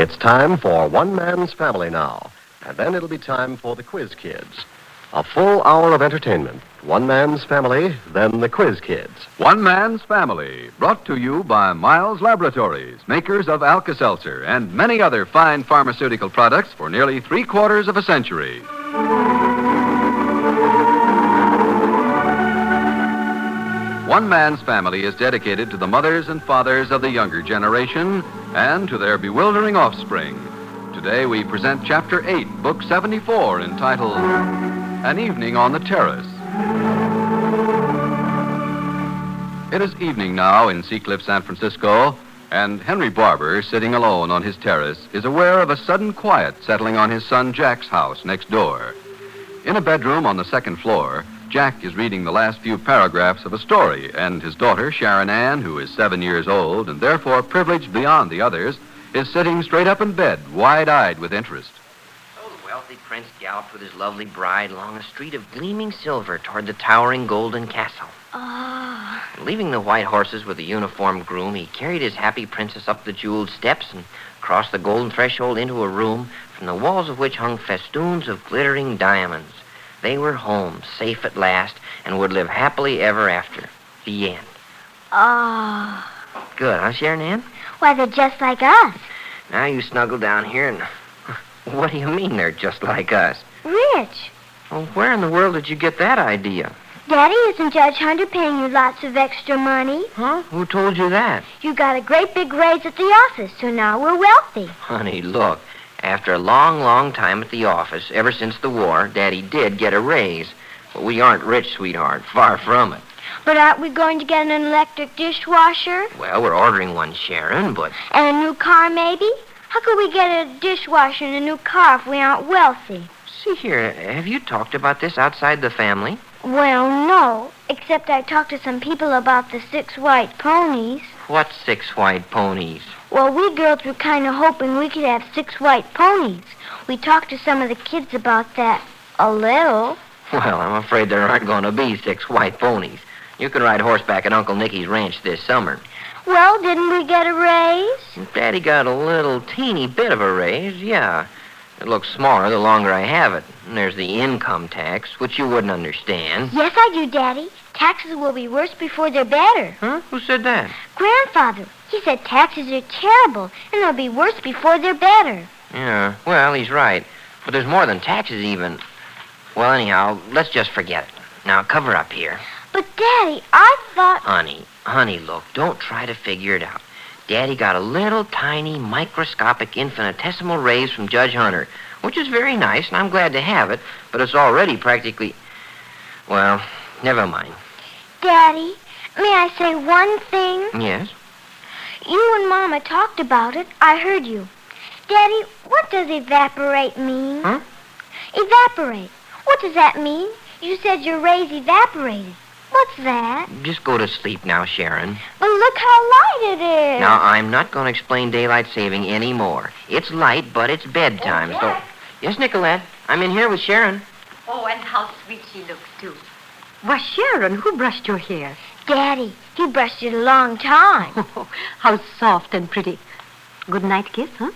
It's time for One Man's Family now, and then it'll be time for the Quiz Kids. A full hour of entertainment. One Man's Family, then the Quiz Kids. One Man's Family, brought to you by Miles Laboratories, makers of Alka-Seltzer and many other fine pharmaceutical products for nearly 3/4 of a century. One Man's Family is dedicated to the mothers and fathers of the younger generation and to their bewildering offspring. Today we present Chapter 8, Book 74, entitled An Evening on the Terrace. It is evening now in Seacliff, San Francisco, and Henry Barber, sitting alone on his terrace, is aware of a sudden quiet settling on his son Jack's house next door. In a bedroom on the second floor, Jack is reading the last few paragraphs of a story, and his daughter, Sharon Ann, who is 7 years old and therefore privileged beyond the others, is sitting straight up in bed, wide-eyed with interest. So the wealthy prince galloped with his lovely bride along a street of gleaming silver toward the towering golden castle. Oh. Leaving the white horses with the uniformed groom, he carried his happy princess up the jeweled steps and crossed the golden threshold into a room from the walls of which hung festoons of glittering diamonds. They were home, safe at last, and would live happily ever after. The end. Oh. Good, huh, Sharon Ann? Why, they're just like us. Now you snuggle down here and... What do you mean they're just like us? Rich. Well, where in the world did you get that idea? Daddy, isn't Judge Hunter paying you lots of extra money? Huh? Who told you that? You got a great big raise at the office, so now we're wealthy. Honey, look. After a long, long time at the office, ever since the war, Daddy did get a raise. But we aren't rich, sweetheart. Far from it. But aren't we going to get an electric dishwasher? Well, we're ordering one, Sharon, but... And a new car, maybe? How could we get a dishwasher and a new car if we aren't wealthy? See here, have you talked about this outside the family? Well, no. Except I talked to some people about the 6 white ponies. What 6 white ponies? Well, we girls were kind of hoping we could have 6 white ponies. We talked to some of the kids about that a little. Well, I'm afraid there aren't going to be 6 white ponies. You can ride horseback at Uncle Nicky's ranch this summer. Well, didn't we get a raise? Daddy got a little teeny bit of a raise, yeah. It looks smaller the longer I have it. And there's the income tax, which you wouldn't understand. Yes, I do, Daddy. Taxes will be worse before they're better. Huh? Who said that? Grandfather. He said taxes are terrible, and they'll be worse before they're better. Yeah, well, he's right. But there's more than taxes, even. Well, anyhow, let's just forget it. Now, cover up here. But, Daddy, I thought... Honey, look, don't try to figure it out. Daddy got a little tiny, microscopic, infinitesimal raise from Judge Hunter, which is very nice, and I'm glad to have it, but it's already practically... Well, never mind. Daddy, may I say one thing? Yes? You and Mama talked about it. I heard you. Daddy, what does evaporate mean? Huh? Evaporate. What does that mean? You said your raise evaporated. What's that? Just go to sleep now, Sharon. But look how light it is. Now, I'm not going to explain daylight saving anymore. It's light, but it's bedtime, so... Yes, Nicolette? I'm in here with Sharon. Oh, and how sweet she looks, too. Why, Sharon, who brushed your hair? Daddy, he brushed it a long time. Oh, how soft and pretty. Good night kiss, huh?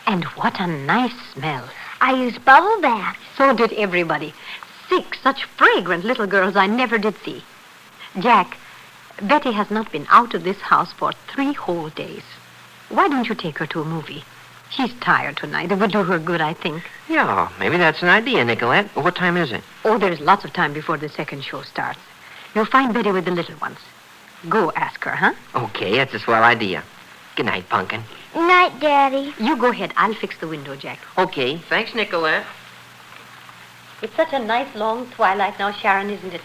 And what a nice smell. I used bubble bath. So did everybody. 6 such fragrant little girls I never did see. Jack, Betty has not been out of this house for 3 whole days. Why don't you take her to a movie? She's tired tonight. It would do her good, I think. Yeah, maybe that's an idea, Nicolette. What time is it? Oh, there's lots of time before the second show starts. You'll find Betty with the little ones. Go ask her, huh? Okay, that's a swell idea. Good night, Pumpkin. Night, Daddy. You go ahead. I'll fix the window, Jack. Okay, thanks, Nicolette. It's such a nice long twilight now, Sharon, isn't it?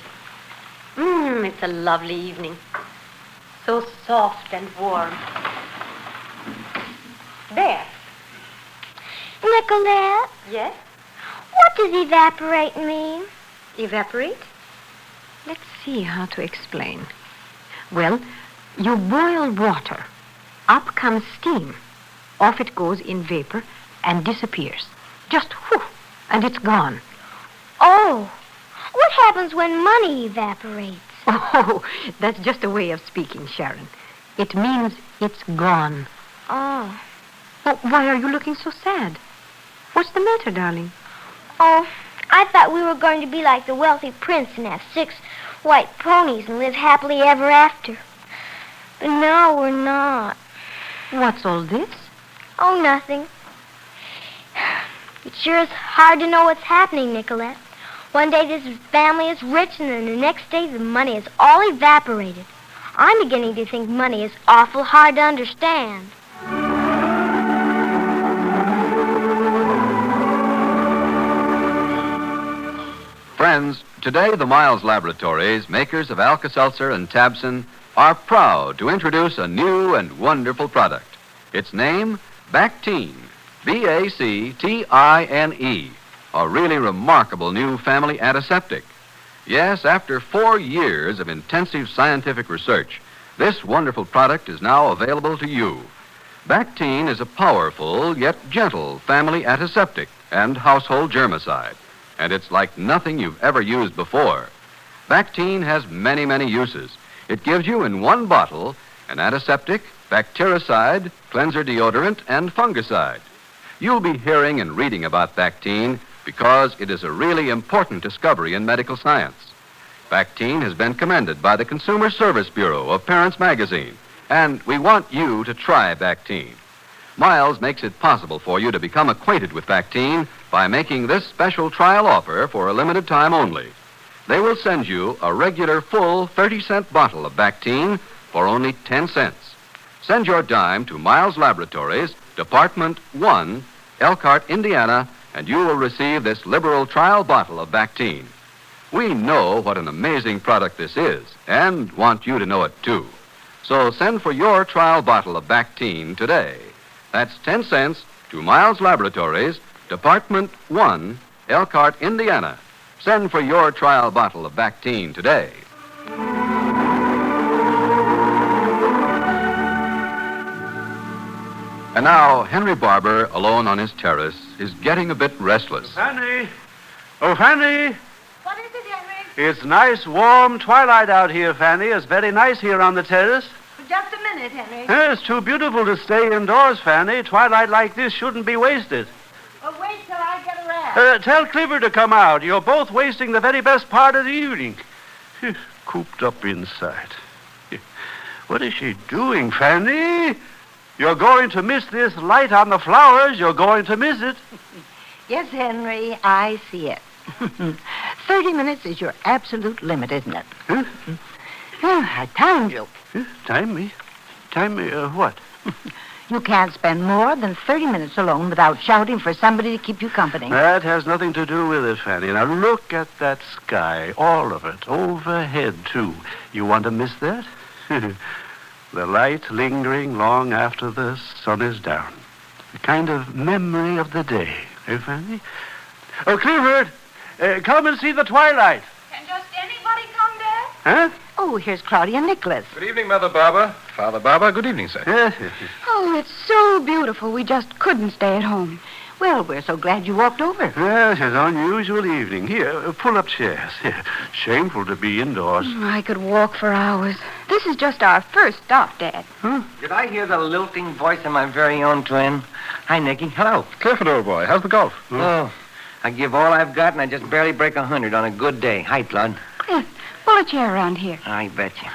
It's a lovely evening. So soft and warm. There. Nicolette, Yes? what does evaporate mean? Evaporate? Let's see how to explain. Well, you boil water. Up comes steam. Off it goes in vapor and disappears. Just whoosh, and it's gone. Oh, what happens when money evaporates? Oh, that's just a way of speaking, Sharon. It means it's gone. Oh. Oh, why are you looking so sad? What's the matter, darling? Oh, I thought we were going to be like the wealthy prince and have 6 white ponies and live happily ever after. But no, we're not. What's all this? Oh, nothing. It sure is hard to know what's happening, Nicolette. One day this family is rich, and then the next day the money is all evaporated. I'm beginning to think money is awful hard to understand. Friends, today the Miles Laboratories, makers of Alka-Seltzer and Tabson, are proud to introduce a new and wonderful product. Its name, Bactine, Bactine, a really remarkable new family antiseptic. Yes, after 4 years of intensive scientific research, this wonderful product is now available to you. Bactine is a powerful yet gentle family antiseptic and household germicide, and it's like nothing you've ever used before. Bactine has many, many uses. It gives you in one bottle an antiseptic, bactericide, cleanser deodorant, and fungicide. You'll be hearing and reading about Bactine because it is a really important discovery in medical science. Bactine has been commended by the Consumer Service Bureau of Parents Magazine, and we want you to try Bactine. Miles makes it possible for you to become acquainted with Bactine by making this special trial offer for a limited time only. They will send you a regular full 30-cent bottle of Bactine for only 10 cents. Send your dime to Miles Laboratories, Department 1, Elkhart, Indiana, and you will receive this liberal trial bottle of Bactine. We know what an amazing product this is and want you to know it too. So send for your trial bottle of Bactine today. That's 10 cents to Miles Laboratories, Department 1, Elkhart, Indiana. Send for your trial bottle of Bactine today. And now, Henry Barber, alone on his terrace, is getting a bit restless. Fanny! Oh, Fanny! What is it, Henry? It's nice, warm twilight out here, Fanny. It's very nice here on the terrace. Just a minute, Henry. It's too beautiful to stay indoors, Fanny. Twilight like this shouldn't be wasted. Well, wait till I get around. Tell Clifford to come out. You're both wasting the very best part of the evening. Cooped up inside. What is she doing, Fanny? You're going to miss this light on the flowers. You're going to miss it. Yes, Henry, I see it. 30 minutes is your absolute limit, isn't it? Huh? I timed you. Time me? Time me what? You can't spend more than 30 minutes alone without shouting for somebody to keep you company. That has nothing to do with it, Fanny. Now, look at that sky, all of it, overhead, too. You want to miss that? The light lingering long after the sun is down. A kind of memory of the day, eh, Fanny? Oh, Clifford, come and see the twilight. Can just anybody come, Dad? Huh? Oh, here's Claudia and Nicholas. Good evening, Mother Barber. Father Barber, good evening, sir. Yes. Oh, it's so beautiful. We just couldn't stay at home. Well, we're so glad you walked over. Yes, it's an unusual evening. Here, pull up chairs. Shameful to be indoors. I could walk for hours. This is just our first stop, Dad. Did I hear the lilting voice of my very own twin? Hi, Nicky. Hello. Clifford, old boy, how's the golf? Oh, I give all I've got, and I just barely break 100 on a good day. Hi, Claude. Cliff, pull a chair around here. I bet you.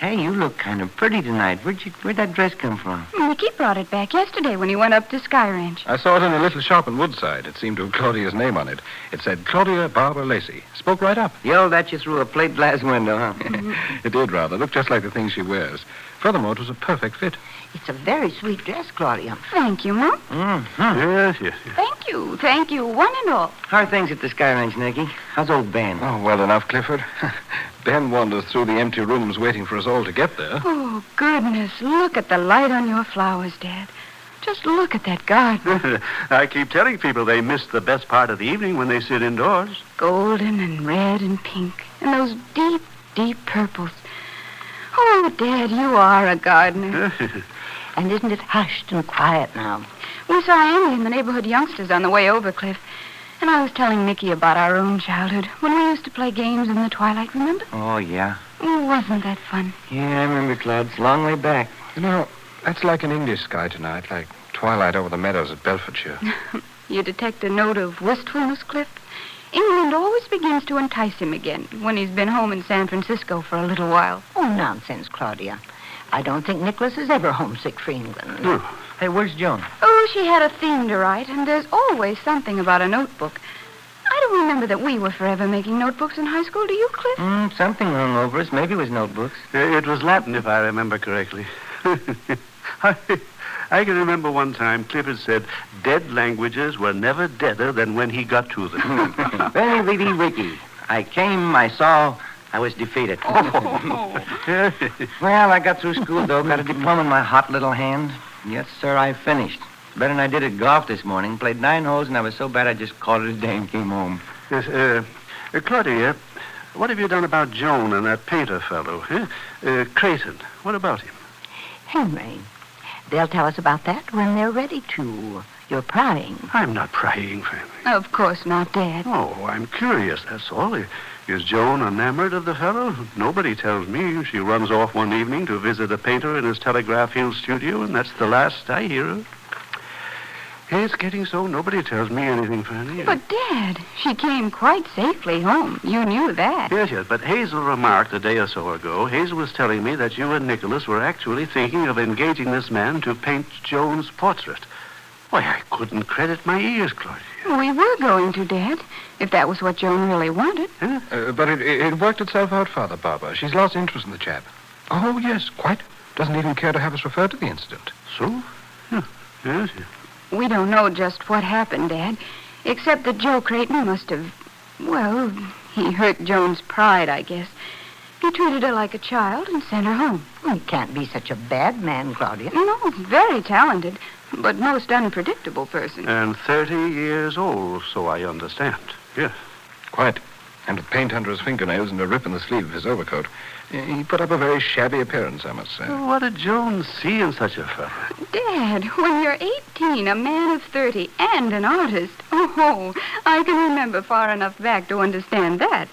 Hey, you look kind of pretty tonight. Where'd that dress come from? Nicky brought it back yesterday when he went up to Sky Ranch. I saw it in a little shop in Woodside. It seemed to have Claudia's name on it. It said Claudia Barber Lacey. Spoke right up. Yelled at you through a plate glass window, huh? It did, rather. Looked just like the things she wears. Furthermore, it was a perfect fit. It's a very sweet dress, Claudia. Thank you, Mom. Yes. Thank you, one and all. How are things at the Sky Ranch, Nicky? How's old Ben? Oh, well enough, Clifford. Ben wanders through the empty rooms waiting for us all to get there. Oh, goodness, look at the light on your flowers, Dad. Just look at that garden. I keep telling people they miss the best part of the evening when they sit indoors. Golden and red and pink, and those deep, deep purples. Oh, Dad, you are a gardener. And isn't it hushed and quiet now? We saw Andy and the neighborhood youngsters on the way over, Cliff. And I was telling Nicky about our own childhood, when we used to play games in the twilight, remember? Oh, yeah. Oh, wasn't that fun? Yeah, I remember, Claude. It's a long way back. You know, That's like an English sky tonight, like twilight over the meadows at Belfordshire. You detect a note of wistfulness, Cliff? England always begins to entice him again when he's been home in San Francisco for a little while. Oh, nonsense, Claudia. I don't think Nicholas is ever homesick for England. Hey, where's Joan? Oh, she had a theme to write, and there's always something about a notebook. I don't remember that we were forever making notebooks in high school. Do you, Cliff? Something hung over us. Maybe it was notebooks. It was Latin, if I remember correctly. I can remember one time Cliff had said dead languages were never deader than when he got to them. Very witty, witty. I came, I saw, I was defeated. Well, I got through school, though. Got a diploma in my hot little hand. Yes, sir, I finished. Better than I did at golf this morning. Played 9 holes, and I was so bad I just called it a day and came home. Yes, Claudia, what have you done about Joan and that painter fellow? Creighton, what about him? Henry, they'll tell us about that when they're ready to. You're prying. I'm not prying, Fanny. Of course not, Dad. Oh, I'm curious, that's all. Is Joan enamored of the fellow? Nobody tells me. She runs off one evening to visit a painter in his Telegraph Hill studio, and that's the last I hear of. It's getting so nobody tells me anything, Fanny. But, Dad, she came quite safely home. You knew that. Yes, but Hazel remarked a day or so ago, Hazel was telling me that you and Nicholas were actually thinking of engaging this man to paint Joan's portrait. Why, I couldn't credit my ears, Claudia. We were going to, Dad, if that was what Joan really wanted. But it worked itself out, Father Barber. She's lost interest in the chap. Oh, yes, quite. Doesn't even care to have us refer to the incident. So? Yes. We don't know just what happened, Dad, except that Joe Creighton must have, well, he hurt Joan's pride, I guess. He treated her like a child and sent her home. He can't be such a bad man, Claudia. No, very talented, but most unpredictable person. And 30 years old, so I understand. Yes. Quite. And with paint under his fingernails and a rip in the sleeve of his overcoat. He put up a very shabby appearance, I must say. What did Joan see in such a fellow? Dad, when you're 18, a man of 30, and an artist, oh, I can remember far enough back to understand that.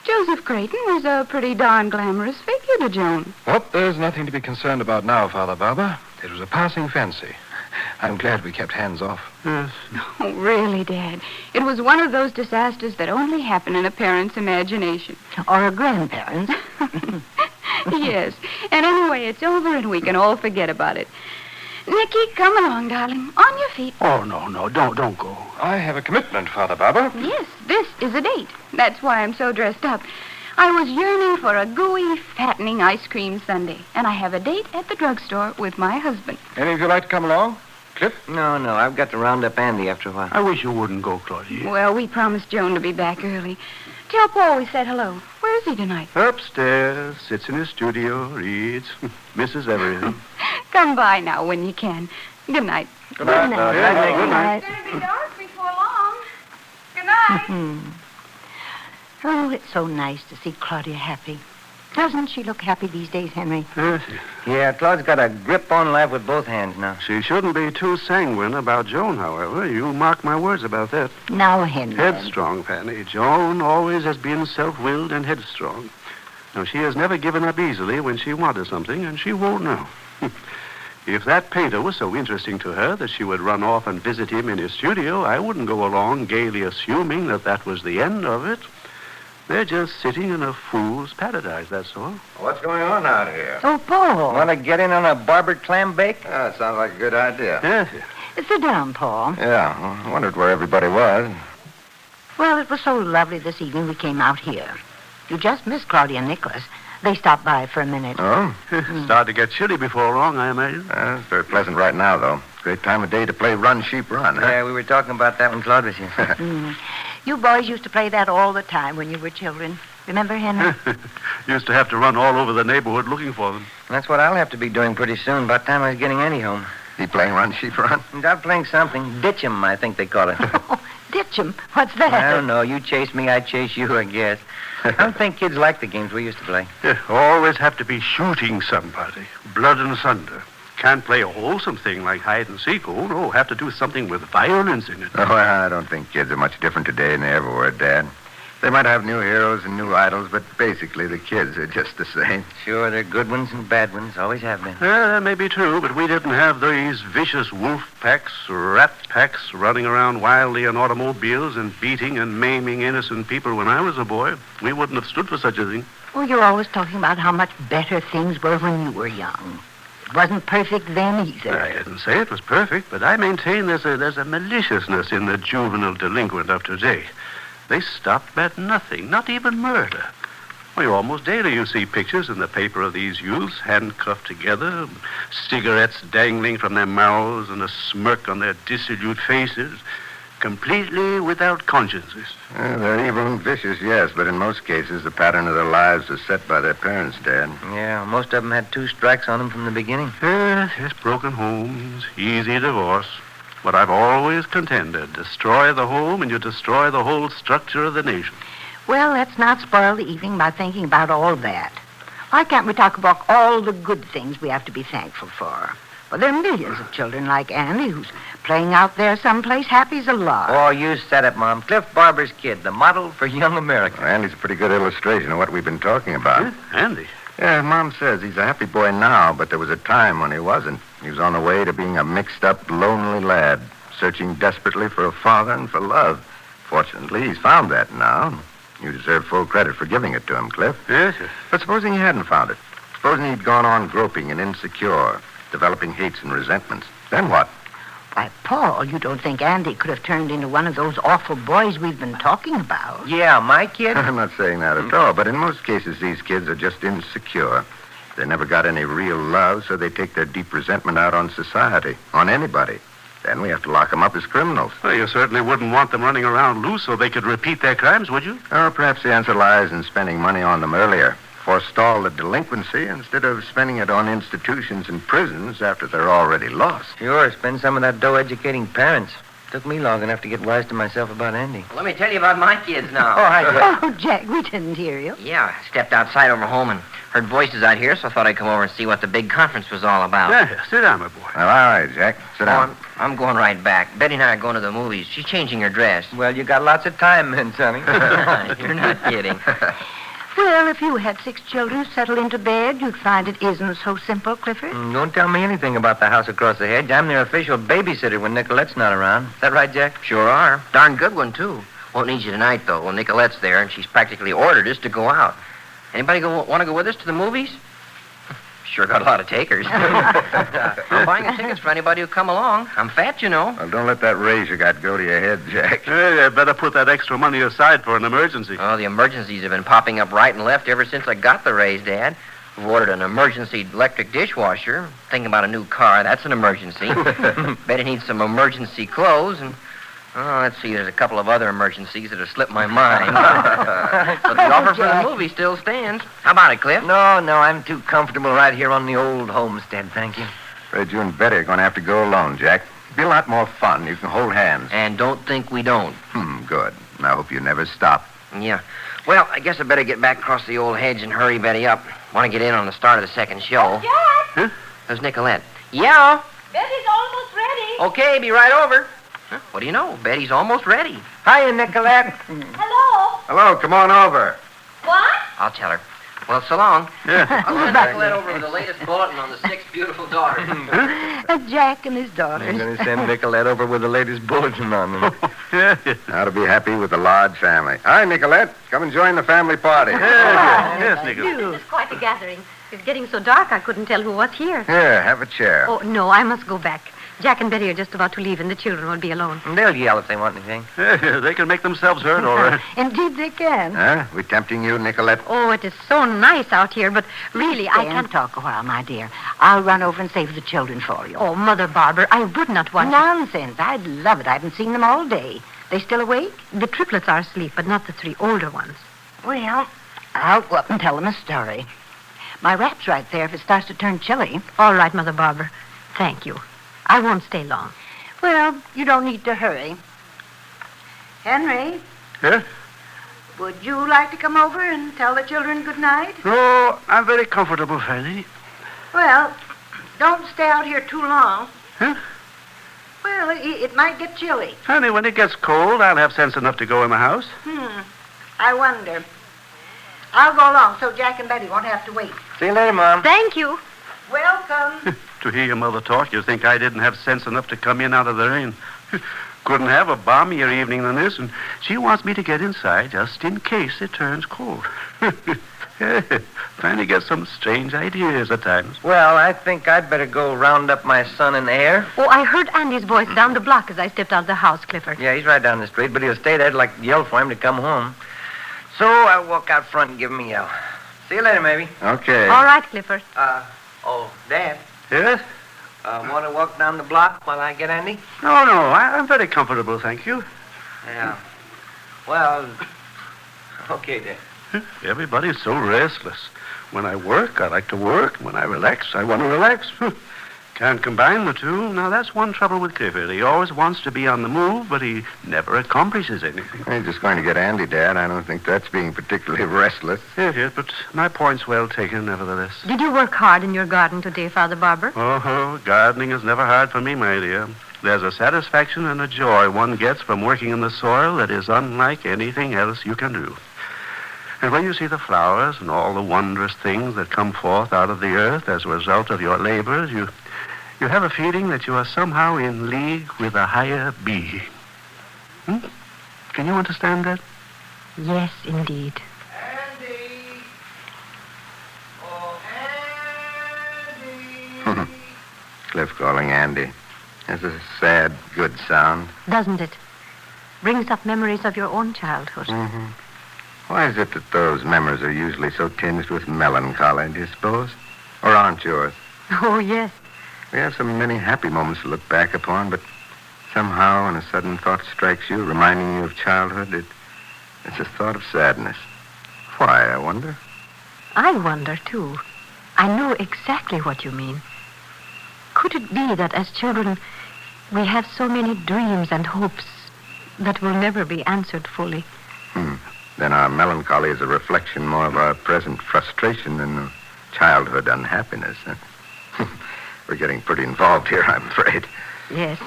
Joseph Creighton was a pretty darn glamorous figure to Joan. Well, there's nothing to be concerned about now, Father Barber. It was a passing fancy. I'm glad we kept hands off. Yes. Oh, really, Dad? It was one of those disasters that only happen in a parent's imagination. Or a grandparent's. Yes. And anyway, it's over and we can all forget about it. Nicky, come along, darling. On your feet. Oh, no, don't go. I have a commitment, Father Barber. Yes, this is a date. That's why I'm so dressed up. I was yearning for a gooey, fattening ice cream sundae, and I have a date at the drugstore with my husband. Any of you like to come along? Cliff? No, I've got to round up Andy after a while. I wish you wouldn't go, Claudia. Well, we promised Joan to be back early. Tell Paul we said hello. Where is he tonight? Upstairs, sits in his studio, reads, misses everything. Come by now when you can. Good night. Good night. Good night. It's going to be dark before long. Good night. Oh, it's so nice to see Claudia happy. Doesn't she look happy these days, Henry? Yes. Yeah, Claude's got a grip on life with both hands now. She shouldn't be too sanguine about Joan, however. You mark my words about that. Now, Henry. Headstrong, Fanny. Joan always has been self-willed and headstrong. Now, she has never given up easily when she wanted something, and she won't now. If that painter was so interesting to her that she would run off and visit him in his studio, I wouldn't go along gaily assuming that that was the end of it. They're just sitting in a fool's paradise, that's all. What's going on out here? Oh, Paul. Want to get in on a barbered clam bake? That sounds like a good idea. Yes. Sit down, Paul. Yeah, I wondered where everybody was. Well, it was so lovely this evening we came out here. You just missed Claudia and Nicholas. They stopped by for a minute. Oh? Start to get chilly before long, I imagine. It's very pleasant right now, though. Great time of day to play Run, Sheep, Run, huh? Yeah, we were talking about that when Claude was here. You boys used to play that all the time when you were children. Remember, Henry? Used to have to run all over the neighborhood looking for them. That's what I'll have to be doing pretty soon, by the time I was getting Annie home. He playing Run, Sheep, Run? And I'm playing something. Ditch 'em, I think they call it. Ditch 'em? What's that? I don't know. You chase me, I chase you, I guess. I don't think kids like the games we used to play. Always have to be shooting somebody. Blood and thunder. Can't play a wholesome thing like hide and seek. Oh, no, have to do something with violence in it. Oh, I don't think kids are much different today than they ever were, Dad. They might have new heroes and new idols, but basically the kids are just the same. Sure, they're good ones and bad ones. Always have been. That may be true, but we didn't have these vicious wolf packs, rat packs running around wildly in automobiles and beating and maiming innocent people when I was a boy. We wouldn't have stood for such a thing. Oh, you're always talking about how much better things were when you were young. It wasn't perfect then either. I didn't say it was perfect, but I maintain there's a maliciousness in the juvenile delinquent of today. They stop at nothing, not even murder. Well, almost daily you see pictures in the paper of these youths handcuffed together, cigarettes dangling from their mouths and a smirk on their dissolute faces, completely without consciences. They're evil and vicious, yes, but in most cases the pattern of their lives was set by their parents, Dad. Yeah, most of them had 2 strikes on them from the beginning. Yes, broken homes, easy divorce. But I've always contended, destroy the home and you destroy the whole structure of the nation. Well, let's not spoil the evening by thinking about all that. Why can't we talk about all the good things we have to be thankful for? Well, there are millions of children like Andy who's playing out there someplace happy as a lark. Oh, you said it, Mom. Cliff Barber's kid, the model for young America. Well, Andy's a pretty good illustration of what we've been talking about. Andy? Yeah, Mom says he's a happy boy now, but there was a time when he wasn't. He was on the way to being a mixed-up, lonely lad, searching desperately for a father and for love. Fortunately, he's found that now. You deserve full credit for giving it to him, Cliff. Yes. But supposing he hadn't found it. Supposing he'd gone on groping and insecure, developing hates and resentments. Then what? Why, Paul, you don't think Andy could have turned into one of those awful boys we've been talking about? Yeah, my kid? I'm not saying that at all, but in most cases, these kids are just insecure. They never got any real love, so they take their deep resentment out on society, on anybody. Then we have to lock them up as criminals. Well, you certainly wouldn't want them running around loose so they could repeat their crimes, would you? Or perhaps the answer lies in spending money on them earlier. Forestall the delinquency instead of spending it on institutions and prisons after they're already lost. Sure, spend some of that dough educating parents. Took me long enough to get wise to myself about Andy. Well, let me tell you about my kids now. Oh, hi, Jack. Oh, Jack, we didn't hear you. Yeah, I stepped outside over home and heard voices out here, so I thought I'd come over and see what the big conference was all about. Yeah, sit down, my boy. Well, all right, Jack. Sit down. I'm going right back. Betty and I are going to the movies. She's changing her dress. Well, you got lots of time then, Sonny. You're not kidding. Well, if you had 6 children settle into bed, you'd find it isn't so simple, Clifford. Don't tell me anything about the house across the hedge. I'm their official babysitter when Nicolette's not around. Is that right, Jack? Sure are. Darn good one, too. Won't need you tonight, though. Well, Nicolette's there, and she's practically ordered us to go out. Anybody want to go with us to the movies? Sure got a lot of takers. I'm buying the tickets for anybody who come along. I'm fat, you know. Well, don't let that raise you got go to your head, Jack. Hey, better put that extra money aside for an emergency. Oh, the emergencies have been popping up right and left ever since I got the raise, Dad. We've ordered an emergency electric dishwasher. Thinking about a new car, that's an emergency. Betty needs some emergency clothes, and let's see, there's a couple of other emergencies that have slipped my mind. But the offer for the movie still stands. How about it, Cliff? No, I'm too comfortable right here on the old homestead, thank you. Afraid you and Betty are going to have to go alone, Jack. It'll be a lot more fun. You can hold hands. And don't think we don't. Good. And I hope you never stop. Yeah. Well, I guess I better get back across the old hedge and hurry Betty up. Want to get in on the start of the second show. Jack! Huh? There's Nicolette. Yeah? Betty's almost ready. Okay, be right over. Huh? What do you know? Betty's almost ready. Hiya, Nicolette. Hello. Hello, come on over. What? I'll tell her. Well, so long. Yeah. I'll send Nicolette over with the latest bulletin on the 6 beautiful daughters. Jack and his daughters. I'm going to send Nicolette over with the latest bulletin on them. Now to be happy with the large family. Hi, Nicolette. Come and join the family party. Yes, Nicolette. It's quite a gathering. It's getting so dark I couldn't tell who was here. Here, have a chair. Oh, no, I must go back. Jack and Betty are just about to leave, and the children will be alone. They'll yell if they want anything. They can make themselves heard, all right. Indeed they can. Huh? We tempting you, Nicolette? Oh, it is so nice out here, but really, I Stand can't... talk a while, my dear. I'll run over and save the children for you. Oh, Mother Barber, I would not want... Nonsense. I'd love it. I haven't seen them all day. They still awake? The triplets are asleep, but not the 3 older ones. Well, I'll go up and tell them a story. My wrap's right there if it starts to turn chilly. All right, Mother Barber. Thank you. I won't stay long. Well, you don't need to hurry. Henry? Yeah? Would you like to come over and tell the children good night? Oh, I'm very comfortable, Fanny. Well, don't stay out here too long. Huh? Well, it might get chilly. Fanny, when it gets cold, I'll have sense enough to go in the house. I wonder. I'll go along so Jack and Betty won't have to wait. See you later, Mom. Thank you. Welcome. To hear your mother talk, you'd think I didn't have sense enough to come in out of the rain. Couldn't have a balmier evening than this, and she wants me to get inside just in case it turns cold. Fanny gets some strange ideas at times. Well, I think I'd better go round up my son and heir. Oh, I heard Andy's voice down the block as I stepped out of the house, Clifford. Yeah, he's right down the street, but he'll stay there till I yell for him to come home. So I'll walk out front and give him a yell. See you later, maybe. Okay. All right, Clifford. Dad, Yes? want to walk down the block while I get Andy? No, I'm very comfortable, thank you. Yeah. Well, okay, Dad. Everybody's so restless. When I work, I like to work. When I relax, I want to relax. Can't combine the two. Now, that's one trouble with Clifford. He always wants to be on the move, but he never accomplishes anything. You're just going to get Andy, Dad. I don't think that's being particularly restless. Yes, but my point's well taken, nevertheless. Did you work hard in your garden today, Father Barber? Oh, gardening is never hard for me, my dear. There's a satisfaction and a joy one gets from working in the soil that is unlike anything else you can do. And when you see the flowers and all the wondrous things that come forth out of the earth as a result of your labors, you have a feeling that you are somehow in league with a higher being. Can you understand that? Yes, indeed. Andy! Oh, Andy! Cliff calling Andy. That's a sad, good sound. Doesn't it? Brings up memories of your own childhood. Mm-hmm. Why is it that those memories are usually so tinged with melancholy, do you suppose? Or aren't yours? Oh, yes. We have so many happy moments to look back upon, but somehow when a sudden thought strikes you, reminding you of childhood, it's a thought of sadness. Why, I wonder? I wonder, too. I know exactly what you mean. Could it be that as children, we have so many dreams and hopes that will never be answered fully? Then our melancholy is a reflection more of our present frustration than of childhood unhappiness. We're getting pretty involved here, I'm afraid. Yes,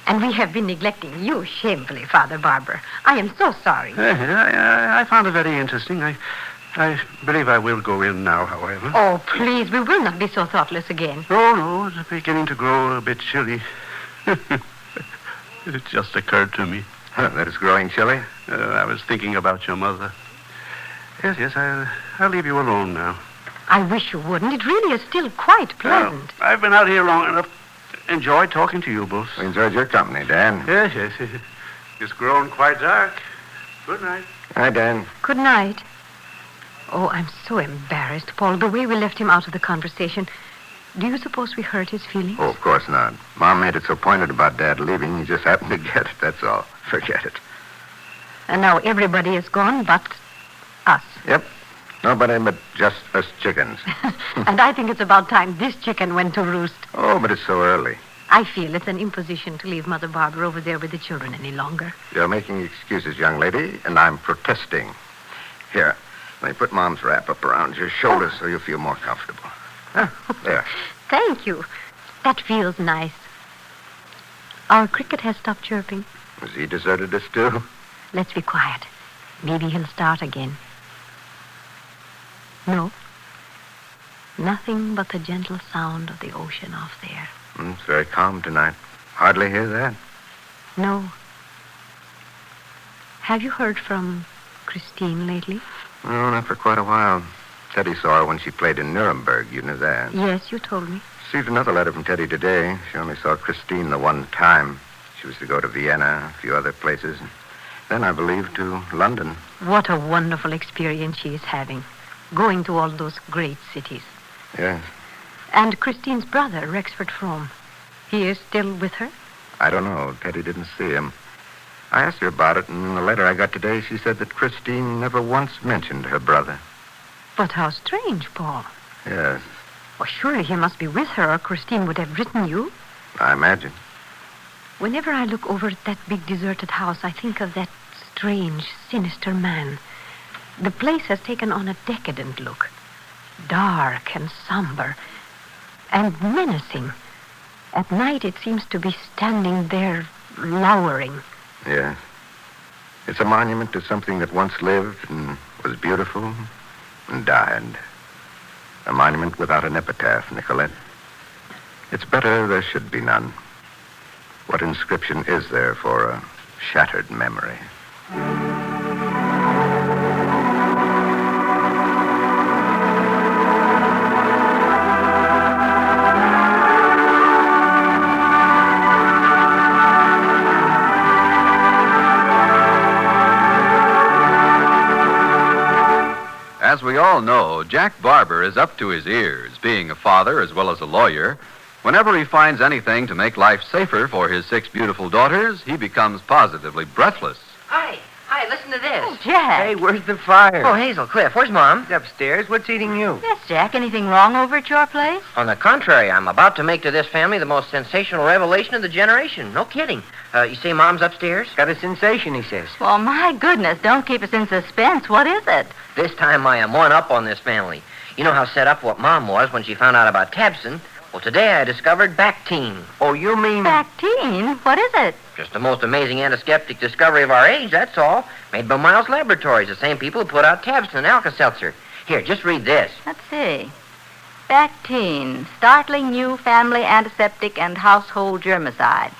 and we have been neglecting you shamefully, Father Barber. I am so sorry. I found it very interesting. I believe I will go in now, however. Oh, please, we will not be so thoughtless again. No, it's beginning to grow a bit chilly. It just occurred to me. That is growing chilly? I was thinking about your mother. Yes, I'll leave you alone now. I wish you wouldn't. It really is still quite pleasant. I've been out here long enough. Enjoyed talking to you both. We enjoyed your company, Dan. Yes. It's grown quite dark. Good night. Hi, Dan. Good night. Oh, I'm so embarrassed, Paul, the way we left him out of the conversation. Do you suppose we hurt his feelings? Oh, of course not. Mom made it so pointed about Dad leaving, he just happened to get it, that's all. Forget it. And now everybody is gone but us. Yep. Nobody but just us chickens. And I think it's about time this chicken went to roost. Oh, but it's so early. I feel it's an imposition to leave Mother Barbara over there with the children any longer. You're making excuses, young lady, and I'm protesting. Here, let me put Mom's wrap up around your shoulders so you'll feel more comfortable. There. Thank you. That feels nice. Our cricket has stopped chirping. Has he deserted us, too? Let's be quiet. Maybe he'll start again. No. Nothing but the gentle sound of the ocean off there. It's very calm tonight. Hardly hear that. No. Have you heard from Christine lately? No, not for quite a while. Teddy saw her when she played in Nuremberg. You knew that. Yes, you told me. Received another letter from Teddy today. She only saw Christine the one time. She was to go to Vienna, a few other places. Then, I believe, to London. What a wonderful experience she is having. Going to all those great cities. Yes. And Christine's brother, Rexford Frome. He is still with her? I don't know. Teddy didn't see him. I asked her about it, and in the letter I got today, she said that Christine never once mentioned her brother. But how strange, Paul. Yes, Oh, surely he must be with her, or Christine would have written you. I imagine. Whenever I look over at that big deserted house, I think of that strange, sinister man. The place has taken on a decadent look. Dark and somber. And menacing. At night, it seems to be standing there, lowering. Yes. It's a monument to something that once lived and was beautiful and died. A monument without an epitaph, Nicolette. It's better there should be none. What inscription is there for a shattered memory? As we all know, Jack Barber is up to his ears, being a father as well as a lawyer. Whenever he finds anything to make life safer for his 6 beautiful daughters, he becomes positively breathless. Hi, listen to this. Oh, Jack. Hey, where's the fire? Oh, Hazel, Cliff, where's Mom? She's upstairs. What's eating you? Yes, Jack. Anything wrong over at your place? On the contrary, I'm about to make to this family the most sensational revelation of the generation. No kidding. You say Mom's upstairs? Got a sensation, he says. Well, my goodness, don't keep us in suspense. What is it? This time I am one up on this family. You know how set up what Mom was when she found out about Tabson? Well, today I discovered Bactine. Oh, you mean... Bactine? What is it? Just the most amazing antiseptic discovery of our age, that's all. Made by Miles Laboratories, the same people who put out Tabson and Alka-Seltzer. Here, just read this. Let's see. Bactine, startling new family antiseptic and household germicide.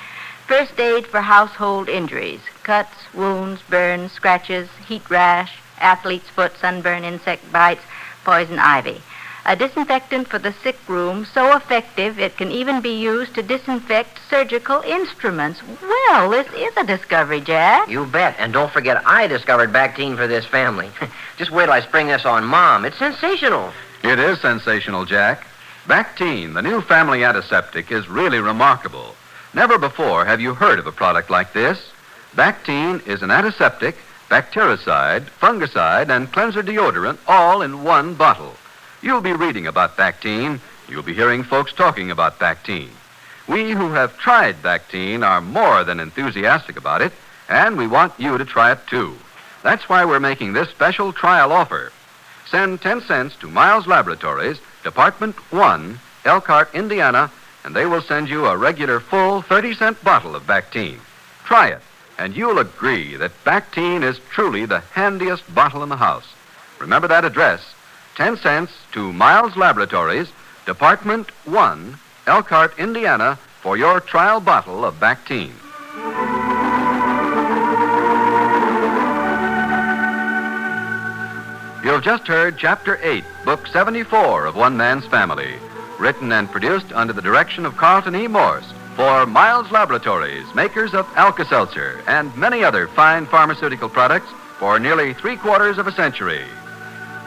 First aid for household injuries. Cuts, wounds, burns, scratches, heat rash, athlete's foot, sunburn, insect bites, poison ivy. A disinfectant for the sick room, so effective it can even be used to disinfect surgical instruments. Well, this is a discovery, Jack. You bet. And don't forget, I discovered Bactine for this family. Just wait till I spring this on Mom. It's sensational. It is sensational, Jack. Bactine, the new family antiseptic, is really remarkable. Never before have you heard of a product like this. Bactine is an antiseptic, bactericide, fungicide, and cleanser deodorant all in one bottle. You'll be reading about Bactine. You'll be hearing folks talking about Bactine. We who have tried Bactine are more than enthusiastic about it, and we want you to try it too. That's why we're making this special trial offer. Send 10 cents to Miles Laboratories, Department 1, Elkhart, Indiana, and they will send you a regular full 30-cent bottle of Bactine. Try it, and you'll agree that Bactine is truly the handiest bottle in the house. Remember that address, 10 cents to Miles Laboratories, Department 1, Elkhart, Indiana, for your trial bottle of Bactine. You've just heard Chapter 8, Book 74 of One Man's Family, written and produced under the direction of Carlton E. Morse for Miles Laboratories, makers of Alka-Seltzer and many other fine pharmaceutical products for nearly 3/4 of a century.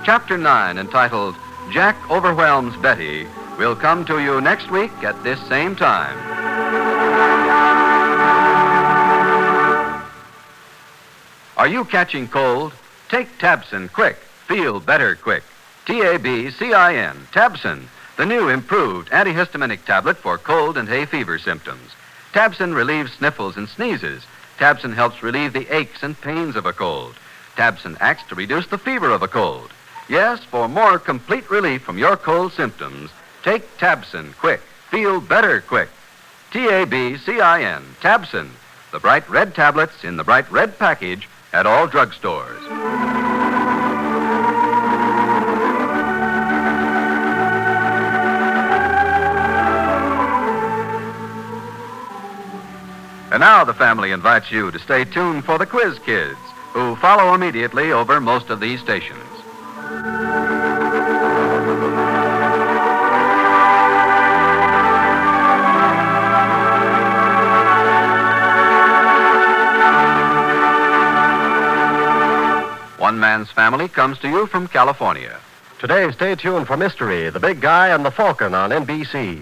Chapter 9, entitled Jack Overwhelms Betty, will come to you next week at this same time. Are you catching cold? Take Tabson quick. Feel better quick. Tabcin, Tabson, the new improved antihistaminic tablet for cold and hay fever symptoms. Tabson relieves sniffles and sneezes. Tabson helps relieve the aches and pains of a cold. Tabson acts to reduce the fever of a cold. Yes, for more complete relief from your cold symptoms, take Tabson quick. Feel better quick. Tabcin, Tabson, the bright red tablets in the bright red package at all drugstores. And now the family invites you to stay tuned for the Quiz Kids, who follow immediately over most of these stations. One Man's Family comes to you from California. Today, stay tuned for Mystery, The Big Guy and the Falcon on NBC.